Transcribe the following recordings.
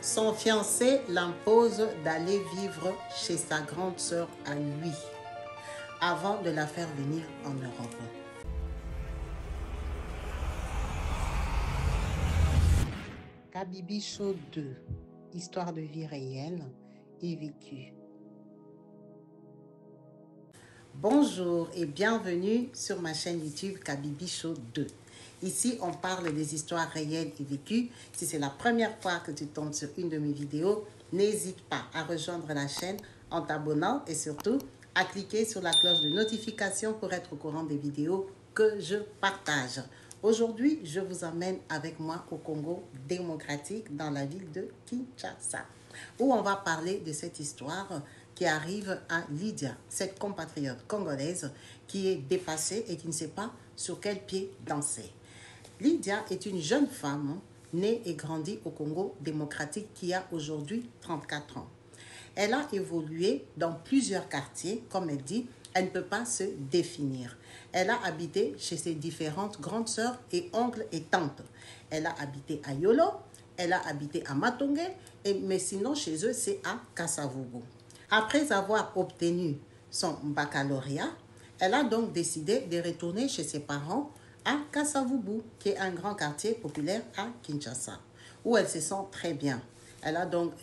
Son fiancé l'impose d'aller vivre chez sa grande sœur à lui, avant de la faire venir en Europe. Kabibi Show 2, histoire de vie réelle et vécue. Bonjour et bienvenue sur ma chaîne YouTube Kabibi Show 2. Ici, on parle des histoires réelles et vécues. Si c'est la première fois que tu tombes sur une de mes vidéos, n'hésite pas à rejoindre la chaîne en t'abonnant et surtout à cliquer sur la cloche de notification pour être au courant des vidéos que je partage. Aujourd'hui, je vous emmène avec moi au Congo démocratique dans la ville de Kinshasa, où on va parler de cette histoire qui arrive à Lydia, cette compatriote congolaise qui est dépassée et qui ne sait pas sur quel pied danser. Lydia est une jeune femme née et grandie au Congo démocratique qui a aujourd'hui 34 ans. Elle a évolué dans plusieurs quartiers, comme elle dit, elle ne peut pas se définir. Elle a habité chez ses différentes grandes sœurs et oncles et tantes. Elle a habité à Yolo, elle a habité à Matonge, mais sinon chez eux c'est à Kasavubu. Après avoir obtenu son baccalauréat, elle a donc décidé de retourner chez ses parents à Kasavubu, qui est un grand quartier populaire à Kinshasa, où elle se sent très bien. Elle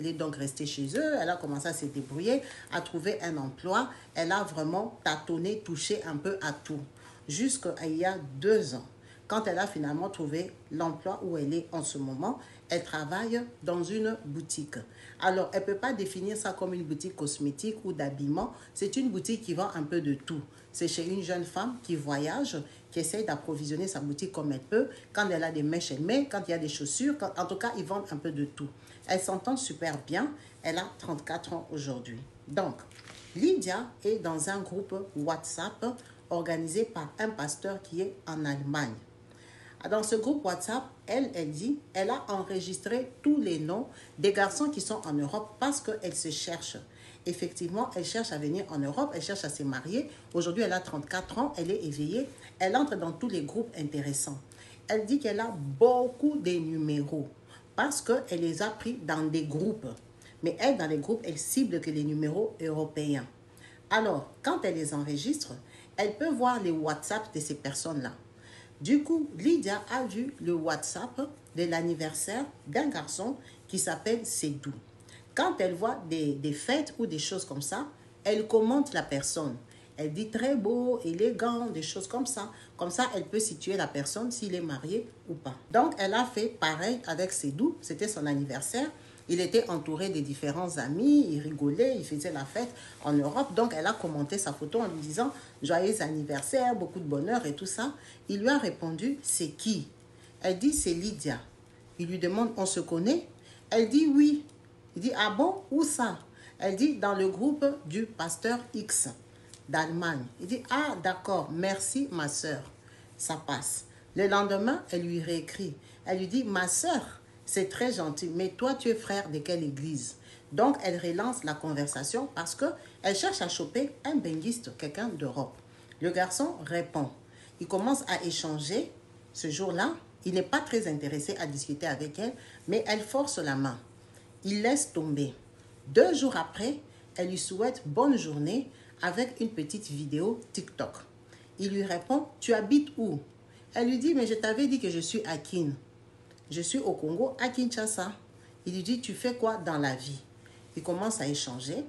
est donc restée chez eux, elle a commencé à se débrouiller, à trouver un emploi. Elle a vraiment tâtonné, touché un peu à tout, jusqu'à il y a 2 ans. Quand elle a finalement trouvé l'emploi où elle est en ce moment, elle travaille dans une boutique. Alors, elle ne peut pas définir ça comme une boutique cosmétique ou d'habillement. C'est une boutique qui vend un peu de tout. C'est chez une jeune femme qui voyage, qui essaie d'approvisionner sa boutique comme elle peut. Quand elle a des mèches, elle met. Quand il y a des chaussures, en tout cas, ils vendent un peu de tout. Elle s'entend super bien. Elle a 34 ans aujourd'hui. Donc, Lydia est dans un groupe WhatsApp organisé par un pasteur qui est en Allemagne. Dans ce groupe WhatsApp, elle dit, elle a enregistré tous les noms des garçons qui sont en Europe parce qu'elle se cherche. Effectivement, elle cherche à venir en Europe, elle cherche à se marier. Aujourd'hui, elle a 34 ans, elle est éveillée. Elle entre dans tous les groupes intéressants. Elle dit qu'elle a beaucoup de numéros parce qu'elle les a pris dans des groupes. Mais elle, dans les groupes, elle cible que les numéros européens. Alors, quand elle les enregistre, elle peut voir les WhatsApp de ces personnes-là. Du coup, Lydia a vu le WhatsApp de l'anniversaire d'un garçon qui s'appelle Sédou. Quand elle voit des fêtes ou des choses comme ça, elle commente la personne. Elle dit très beau, élégant, des choses comme ça. Comme ça, elle peut situer la personne s'il est marié ou pas. Donc, elle a fait pareil avec Sédou. C'était son anniversaire. Il était entouré de différents amis, il rigolait, il faisait la fête en Europe. Donc, elle a commenté sa photo en lui disant « Joyeux anniversaire, beaucoup de bonheur et tout ça ». Il lui a répondu « C'est qui ?» Elle dit « C'est Lydia ». Il lui demande « On se connaît ?» Elle dit « Oui ». Il dit « Ah bon, où ça ?» Elle dit « Dans le groupe du pasteur X d'Allemagne ». Il dit « Ah d'accord, merci ma soeur ». Ça passe. Le lendemain, elle lui réécrit. Elle lui dit « Ma soeur ». C'est très gentil, mais toi, tu es frère de quelle église? Donc, elle relance la conversation parce qu'elle cherche à choper un benguiste, quelqu'un d'Europe. Le garçon répond. Il commence à échanger. Ce jour-là, il n'est pas très intéressé à discuter avec elle, mais elle force la main. Il laisse tomber. 2 jours après, elle lui souhaite bonne journée avec une petite vidéo TikTok. Il lui répond, tu habites où? Elle lui dit, mais je t'avais dit que je suis à Kin. Je suis au Congo, à Kinshasa. Il lui dit, tu fais quoi dans la vie? Il commence à échanger.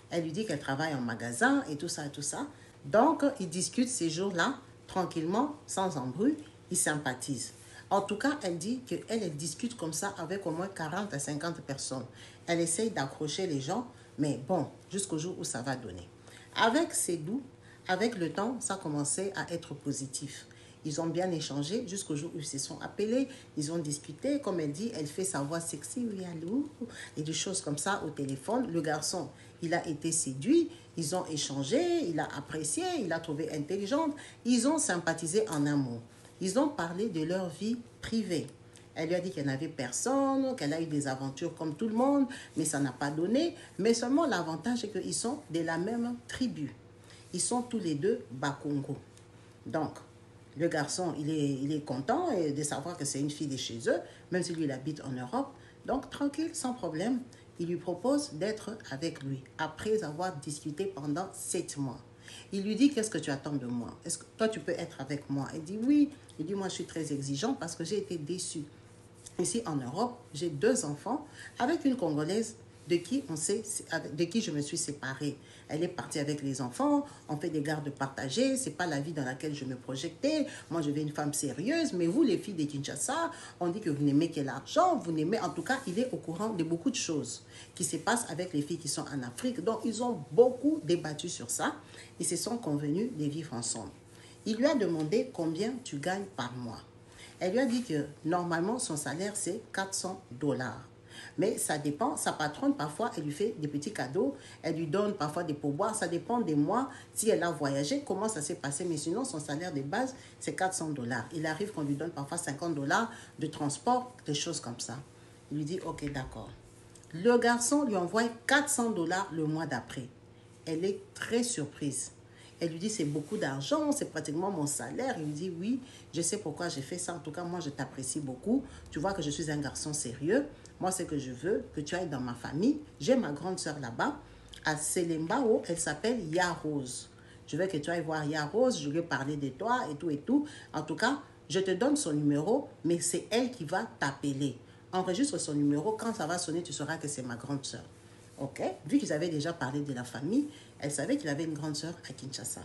Elle lui dit qu'elle travaille en magasin et tout ça et tout ça. Donc, ils discutent ces jours-là, tranquillement, sans embrouille. Ils sympathisent. En tout cas, elle dit qu'elle discute comme ça avec au moins 40 à 50 personnes. Elle essaye d'accrocher les gens, mais bon, jusqu'au jour où ça va donner. Avec Sédou, avec le temps, ça commençait à être positif. Ils ont bien échangé jusqu'au jour où ils se sont appelés. Ils ont discuté. Comme elle dit, elle fait sa voix sexy, oui, allô, et des choses comme ça au téléphone. Le garçon, il a été séduit. Ils ont échangé. Il a apprécié. Il a trouvé intelligente. Ils ont sympathisé en un mot. Ils ont parlé de leur vie privée. Elle lui a dit qu'elle n'avait personne, qu'elle a eu des aventures comme tout le monde, mais ça n'a pas donné. Mais seulement l'avantage, c'est qu'ils sont de la même tribu. Ils sont tous les deux Bakongo. Donc, le garçon, il est content de savoir que c'est une fille de chez eux, même si lui, il habite en Europe. Donc, tranquille, sans problème, il lui propose d'être avec lui après avoir discuté pendant 7 mois. Il lui dit, qu'est-ce que tu attends de moi? Est-ce que toi, tu peux être avec moi? Elle dit, oui. Il dit, moi, je suis très exigeant parce que j'ai été déçu. Ici, en Europe, j'ai 2 enfants avec une Congolaise de qui je me suis séparée. Elle est partie avec les enfants, on fait des gardes partagées, c'est pas la vie dans laquelle je me projetais. Moi, je veux une femme sérieuse, mais vous, les filles de Kinshasa, on dit que vous n'aimez que l'argent, vous n'aimez, en tout cas, il est au courant de beaucoup de choses qui se passent avec les filles qui sont en Afrique. Donc, ils ont beaucoup débattu sur ça. Ils se sont convenus de vivre ensemble. Il lui a demandé combien tu gagnes par mois. Elle lui a dit que normalement, son salaire, c'est 400 $. Mais ça dépend, sa patronne, parfois, elle lui fait des petits cadeaux, elle lui donne parfois des pourboires, ça dépend des mois, si elle a voyagé, comment ça s'est passé. Mais sinon, son salaire de base, c'est 400 $. Il arrive qu'on lui donne parfois 50 $ de transport, des choses comme ça. Il lui dit, ok, d'accord. Le garçon lui envoie 400 $ le mois d'après. Elle est très surprise. Elle lui dit, c'est beaucoup d'argent, c'est pratiquement mon salaire. Il lui dit, oui, je sais pourquoi j'ai fait ça. En tout cas, moi, je t'apprécie beaucoup. Tu vois que je suis un garçon sérieux. Moi, ce que je veux, que tu ailles dans ma famille. J'ai ma grande sœur là-bas, à Selembao. Elle s'appelle Yarose. Je veux que tu ailles voir Yarose. Je lui ai parlé de toi et tout et tout. En tout cas, je te donne son numéro, mais c'est elle qui va t'appeler. Enregistre son numéro. Quand ça va sonner, tu sauras que c'est ma grande sœur. Ok? Vu qu'ils avaient déjà parlé de la famille, elle savait qu'il avait une grande sœur à Kinshasa.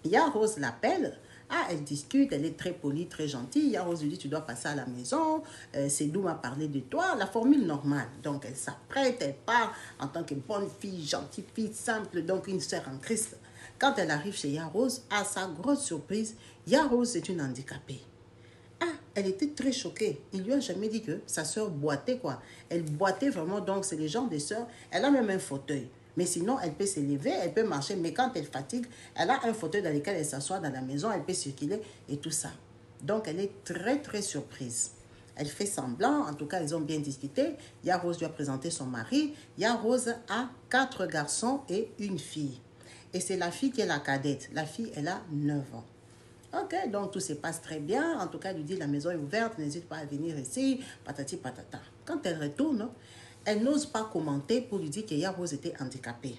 Yarose l'appelle. Ah, elle discute, elle est très polie, très gentille. Yarose lui dit, tu dois passer à la maison. Sedou m'a parlé de toi. La formule normale. Donc, elle s'apprête, elle part en tant que bonne fille, gentille fille, simple, donc une sœur en Christ. Quand elle arrive chez Yarose, à sa grosse surprise, Yarose est une handicapée. Ah, elle était très choquée. Il lui a jamais dit que sa sœur boitait, quoi. Elle boitait vraiment, donc c'est les genres de sœurs. Elle a même un fauteuil. Mais sinon, elle peut s'élever, elle peut marcher. Mais quand elle fatigue, elle a un fauteuil dans lequel elle s'assoit dans la maison, elle peut circuler et tout ça. Donc, elle est très, très surprise. Elle fait semblant, en tout cas, ils ont bien discuté. Yarose lui a présenté son mari. Yarose a 4 garçons et une fille. Et c'est la fille qui est la cadette. La fille, elle a 9 ans. Ok, donc tout se passe très bien. En tout cas, elle lui dit, la maison est ouverte, n'hésite pas à venir ici, patati patata. Quand elle retourne, elle n'ose pas commenter pour lui dire que Yarose était handicapée.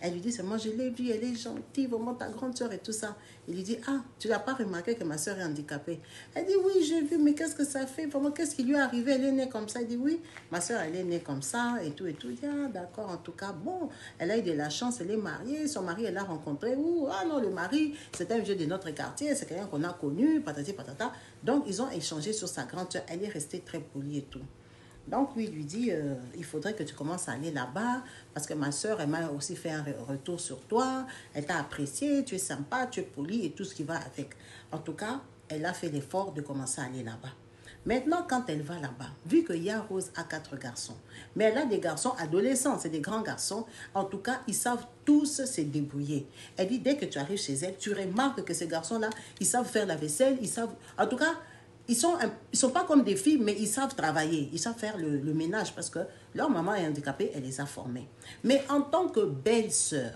Elle lui dit seulement, je l'ai vue, elle est gentille, vraiment ta grande soeur et tout ça. Il lui dit, ah, tu n'as pas remarqué que ma soeur est handicapée? Elle dit, oui, j'ai vu, mais qu'est-ce que ça fait? Vraiment, qu'est-ce qui lui est arrivé? Elle est née comme ça. Il dit, oui, ma soeur, elle est née comme ça et tout et tout. Il dit, ah, d'accord, en tout cas, bon, elle a eu de la chance, elle est mariée, son mari, elle l'a rencontré. Ouh, ah non, le mari, c'est un vieux de notre quartier, c'est quelqu'un qu'on a connu, patati patata. Donc, ils ont échangé sur sa grande soeur. Elle est restée très polie et tout. Donc, lui, il lui dit, il faudrait que tu commences à aller là-bas parce que ma soeur, elle m'a aussi fait un retour sur toi. Elle t'a apprécié, tu es sympa, tu es poli et tout ce qui va avec. En tout cas, elle a fait l'effort de commencer à aller là-bas. Maintenant, quand elle va là-bas, vu que Yarose a 4 garçons, mais elle a des garçons adolescents, c'est des grands garçons, en tout cas, ils savent tous se débrouiller. Elle dit, dès que tu arrives chez elle, tu remarques que ces garçons-là, ils savent faire la vaisselle, ils savent... En tout cas, ils sont pas comme des filles, mais ils savent travailler, ils savent faire le ménage parce que leur maman est handicapée, elle les a formés. Mais en tant que belle-sœur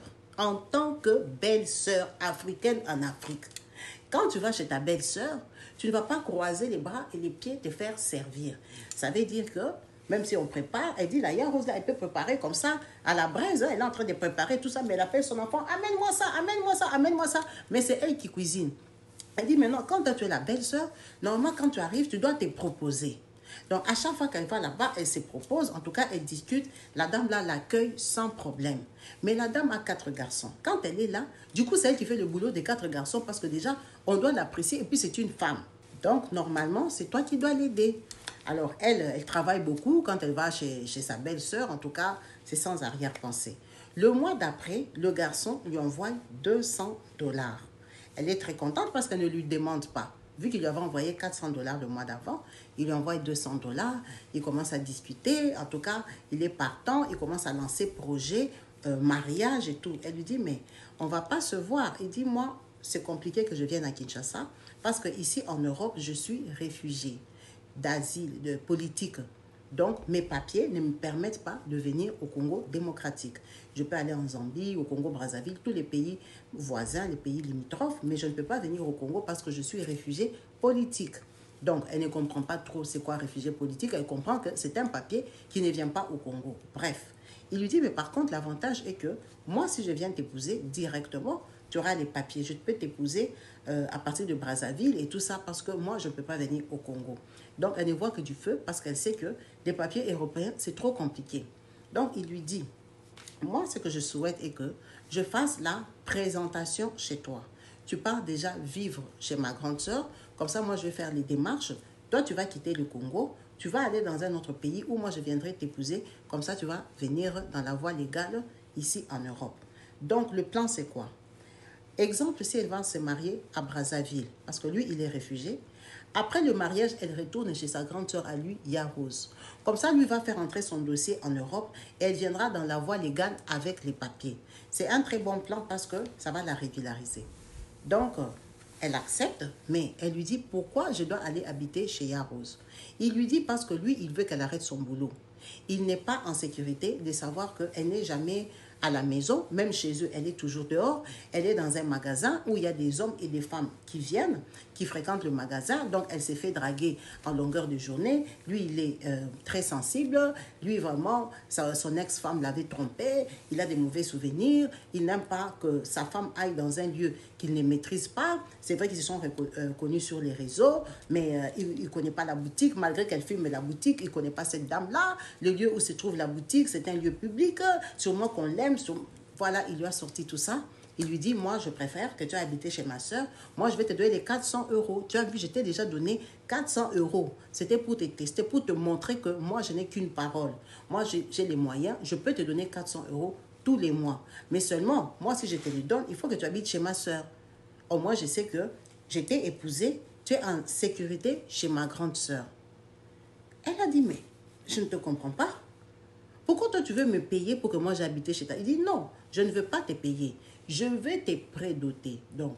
africaine en Afrique, quand tu vas chez ta belle-sœur, tu ne vas pas croiser les bras et les pieds te faire servir. Ça veut dire que, même si on prépare, elle dit, la Yarose, elle peut préparer comme ça, à la braise, elle est en train de préparer tout ça, mais elle appelle son enfant, amène-moi ça, amène-moi ça, amène-moi ça. Mais c'est elle qui cuisine. Elle dit maintenant, quand tu es la belle-sœur, normalement, quand tu arrives, tu dois te proposer. Donc, à chaque fois qu'elle va là-bas, elle se propose. En tout cas, elle discute. La dame là l'accueille sans problème. Mais la dame a 4 garçons. Quand elle est là, du coup, c'est elle qui fait le boulot des 4 garçons parce que déjà, on doit l'apprécier et puis c'est une femme. Donc, normalement, c'est toi qui dois l'aider. Alors, elle travaille beaucoup quand elle va chez sa belle-sœur. En tout cas, c'est sans arrière-pensée. Le mois d'après, le garçon lui envoie 200 $. Elle est très contente parce qu'elle ne lui demande pas. Vu qu'il lui avait envoyé 400 $ le mois d'avant, il lui envoie 200 $. Il commence à discuter. En tout cas, il est partant. Il commence à lancer projet, mariage et tout. Elle lui dit, mais on ne va pas se voir. Il dit, moi, c'est compliqué que je vienne à Kinshasa parce qu'ici, en Europe, je suis réfugié d'asile, de politique. Donc, mes papiers ne me permettent pas de venir au Congo démocratique. Je peux aller en Zambie, au Congo-Brazzaville, tous les pays voisins, les pays limitrophes, mais je ne peux pas venir au Congo parce que je suis réfugié politique. Donc, elle ne comprend pas trop c'est quoi réfugié politique. Elle comprend que c'est un papier qui ne vient pas au Congo. Bref, il lui dit, mais par contre, l'avantage est que moi, si je viens t'épouser directement, tu auras les papiers. Je peux t'épouser à partir de Brazzaville et tout ça parce que moi, je ne peux pas venir au Congo. Donc, elle ne voit que du feu parce qu'elle sait que les papiers européens, c'est trop compliqué. Donc, il lui dit, moi, ce que je souhaite est que je fasse la présentation chez toi. Tu pars déjà vivre chez ma grande sœur. Comme ça, moi, je vais faire les démarches. Toi, tu vas quitter le Congo. Tu vas aller dans un autre pays où moi, je viendrai t'épouser. Comme ça, tu vas venir dans la voie légale ici en Europe. Donc, le plan, c'est quoi? Exemple, si elle va se marier à Brazzaville, parce que lui, il est réfugié. Après le mariage, elle retourne chez sa grande sœur à lui, Yarose. Comme ça, lui va faire entrer son dossier en Europe et elle viendra dans la voie légale avec les papiers. C'est un très bon plan parce que ça va la régulariser. Donc, elle accepte, mais elle lui dit pourquoi je dois aller habiter chez Yarose. Il lui dit parce que lui, il veut qu'elle arrête son boulot. Il n'est pas en sécurité de savoir qu'elle n'est jamais à la maison, même chez eux, elle est toujours dehors. Elle est dans un magasin où il y a des hommes et des femmes qui viennent, qui fréquentent le magasin. Donc, elle s'est fait draguer en longueur de journée. Lui, il est très sensible. Lui, vraiment, son ex-femme l'avait trompé. Il a des mauvais souvenirs. Il n'aime pas que sa femme aille dans un lieu qu'il ne maîtrise pas. C'est vrai qu'ils se sont connus sur les réseaux, mais il ne connaît pas la boutique. Malgré qu'elle filme la boutique, il ne connaît pas cette dame-là. Le lieu où se trouve la boutique, c'est un lieu public. Sûrement qu'on l'aime. Voilà, il lui a sorti tout ça. Il lui dit, moi, je préfère que tu aies habité chez ma soeur. Moi, je vais te donner les 400 euros. Tu as vu, je t'ai déjà donné 400 euros. C'était pour te tester, pour te montrer que moi, je n'ai qu'une parole. Moi, j'ai les moyens. Je peux te donner 400 euros tous les mois. Mais seulement, moi, si je te les donne, il faut que tu habites chez ma soeur. Au moins, je sais que je t'ai épousée. Tu es en sécurité chez ma grande soeur. Elle a dit, mais je ne te comprends pas. Pourquoi toi, tu veux me payer pour que moi j'habite chez toi? Il dit, non, je ne veux pas te payer. Je veux te prédoter. Donc,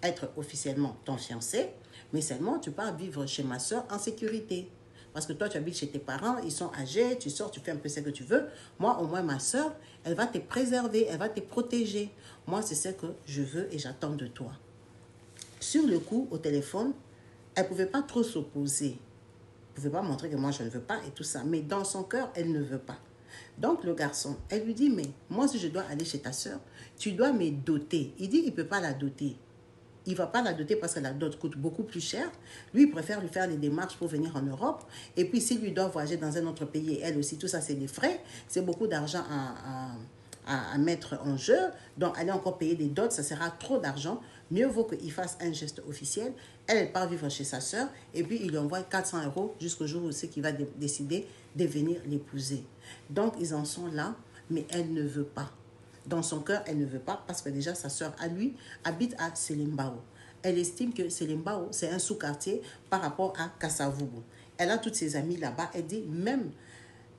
être officiellement ton fiancé, mais seulement tu pars vivre chez ma soeur en sécurité. Parce que toi, tu habites chez tes parents, ils sont âgés, tu sors, tu fais un peu ce que tu veux. Moi, au moins, ma soeur, elle va te préserver, elle va te protéger. Moi, c'est ce que je veux et j'attends de toi. Sur le coup, au téléphone, elle ne pouvait pas trop s'opposer. Elle ne pouvait pas montrer que moi, je ne veux pas et tout ça. Mais dans son cœur, elle ne veut pas. Donc, le garçon, elle lui dit, mais moi, si je dois aller chez ta soeur, tu dois me doter. Il dit, il ne peut pas la doter. Il ne va pas la doter parce que la dot coûte beaucoup plus cher. Lui, il préfère lui faire les démarches pour venir en Europe. Et puis, s'il lui doit voyager dans un autre pays, elle aussi, tout ça, c'est des frais. C'est beaucoup d'argent à mettre en jeu. Donc, aller encore payer des dots, ça sera trop d'argent. Mieux vaut qu'il fasse un geste officiel. Elle part vivre chez sa soeur et puis il lui envoie 400 euros jusqu'au jour où c'est qu'il va décider de venir l'épouser. Donc, ils en sont là, mais elle ne veut pas. Dans son cœur, elle ne veut pas parce que déjà sa soeur à lui habite à Selimbao. Elle estime que Selimbao, c'est un sous-quartier par rapport à Kasavubu. Elle a toutes ses amies là-bas. Elle dit, même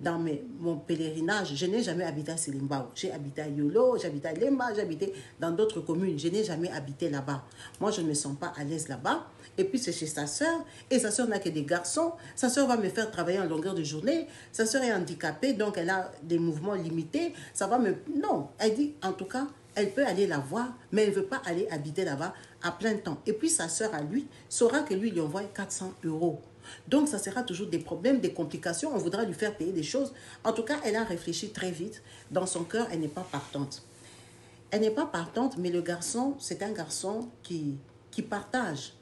dans mon pèlerinage, je n'ai jamais habité à Selimbao. J'ai habité à Yolo, j'ai habité à Lemba, j'ai habité dans d'autres communes. Je n'ai jamais habité là-bas. Moi, je ne me sens pas à l'aise là-bas. Et puis, c'est chez sa soeur. Et sa soeur n'a que des garçons. Sa soeur va me faire travailler en longueur de journée. Sa soeur est handicapée, donc elle a des mouvements limités. Ça va me... Non, elle dit, en tout cas, elle peut aller la voir, mais elle ne veut pas aller habiter là-bas à plein temps. Et puis, sa soeur à lui saura que lui envoie 400 euros. Donc, ça sera toujours des problèmes, des complications. On voudra lui faire payer des choses. En tout cas, elle a réfléchi très vite. Dans son cœur, elle n'est pas partante. Elle n'est pas partante, mais le garçon, c'est un garçon qui partage.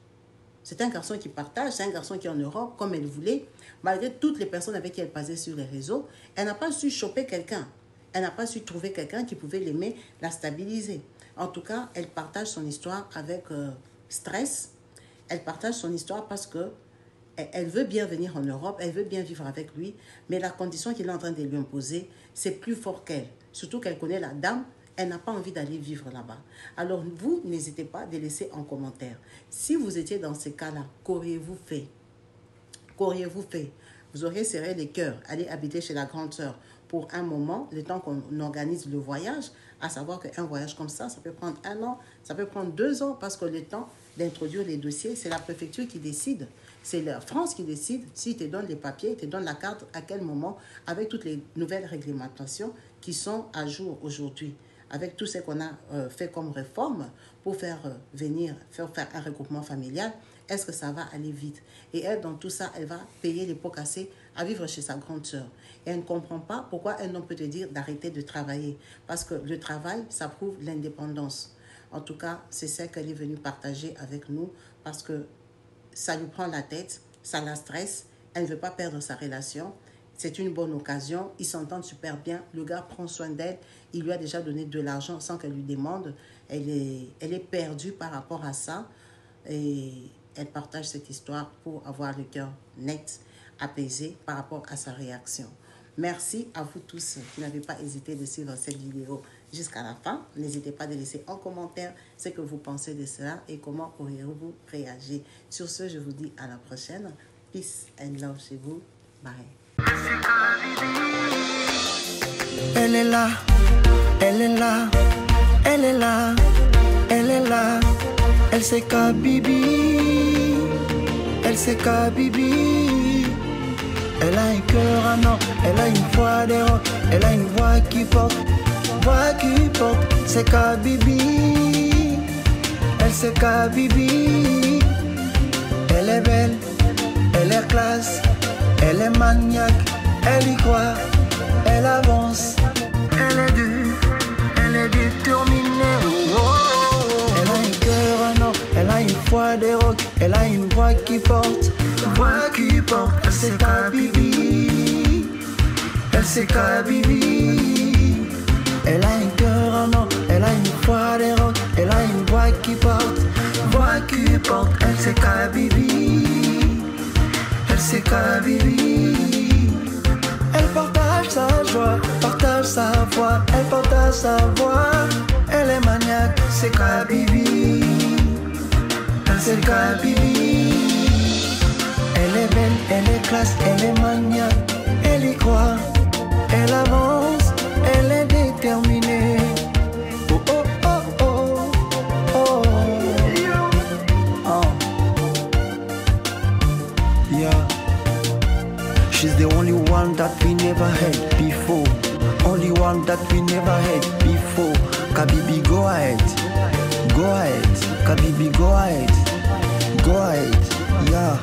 C'est un garçon qui partage, c'est un garçon qui est en Europe, comme elle voulait. Malgré toutes les personnes avec qui elle passait sur les réseaux, elle n'a pas su choper quelqu'un. Elle n'a pas su trouver quelqu'un qui pouvait l'aimer, la stabiliser. En tout cas, elle partage son histoire avec stress. Elle partage son histoire parce que elle veut bien venir en Europe, elle veut bien vivre avec lui, mais la condition qu'il est en train de lui imposer, c'est plus fort qu'elle. Surtout qu'elle connaît la dame, elle n'a pas envie d'aller vivre là-bas. Alors vous, n'hésitez pas à laisser en commentaire. Si vous étiez dans ces cas-là, qu'auriez-vous fait? Qu'auriez-vous fait? Vous auriez serré les cœurs, aller habiter chez la grande sœur pour un moment, le temps qu'on organise le voyage, à savoir qu'un voyage comme ça peut prendre 1 an, ça peut prendre 2 ans, parce que le temps d'introduire les dossiers, c'est la préfecture qui décide. C'est la France qui décide s'il te donne les papiers, il te donne la carte, à quel moment, avec toutes les nouvelles réglementations qui sont à jour aujourd'hui, avec tout ce qu'on a fait comme réforme pour faire faire un regroupement familial. est-ce que ça va aller vite? Et elle, dans tout ça, elle va payer les pots cassés à vivre chez sa grande sœur. Et elle ne comprend pas pourquoi un homme peut te dire d'arrêter de travailler. Parce que le travail, ça prouve l'indépendance. En tout cas, c'est ça qu'elle est venue partager avec nous parce que ça lui prend la tête, ça la stresse, elle ne veut pas perdre sa relation. C'est une bonne occasion, ils s'entendent super bien, le gars prend soin d'elle, il lui a déjà donné de l'argent sans qu'elle lui demande. Elle est perdue par rapport à ça et elle partage cette histoire pour avoir le cœur net, apaisé par rapport à sa réaction. Merci à vous tous qui n'avez pas hésité de suivre cette vidéo jusqu'à la fin. N'hésitez pas à laisser en commentaire ce que vous pensez de cela et comment auriez-vous réagi. Sur ce, je vous dis à la prochaine. Peace and love chez vous. Bye. Elle est là, elle est là, elle est là, elle est là. Elle c'est Kabibi, elle c'est Kabibi. Elle a un cœur à non, elle a une voix de rock, elle a une voix qui porte, c'est Kabibi, elle c'est Kabibi. Elle est belle, elle est classe, elle est maniaque, elle y croit, elle avance, elle est dure, elle est déterminée. Elle a un cœur à non, elle a une voix de rock, elle a une voix qui porte, elle c'est Kabibi, elle c'est Kabibi. Elle a un cœur en or, elle a une voix de rock, elle a une voix qui porte, elle c'est Kabibi, elle c'est Kabibi. Elle partage sa joie, partage sa voix, elle partage sa voix. Elle est maniaque, c'est Kabibi, elle c'est Kabibi. Elle est belle, elle est classe, elle est maniaque, elle y croit, elle avance, elle est déterminée. Oh oh oh oh oh. Yeah. She's the only one that we never had before. Only one that we never had before. Kabibi, go ahead. Go ahead. Kabibi, go ahead. Go ahead. Yeah.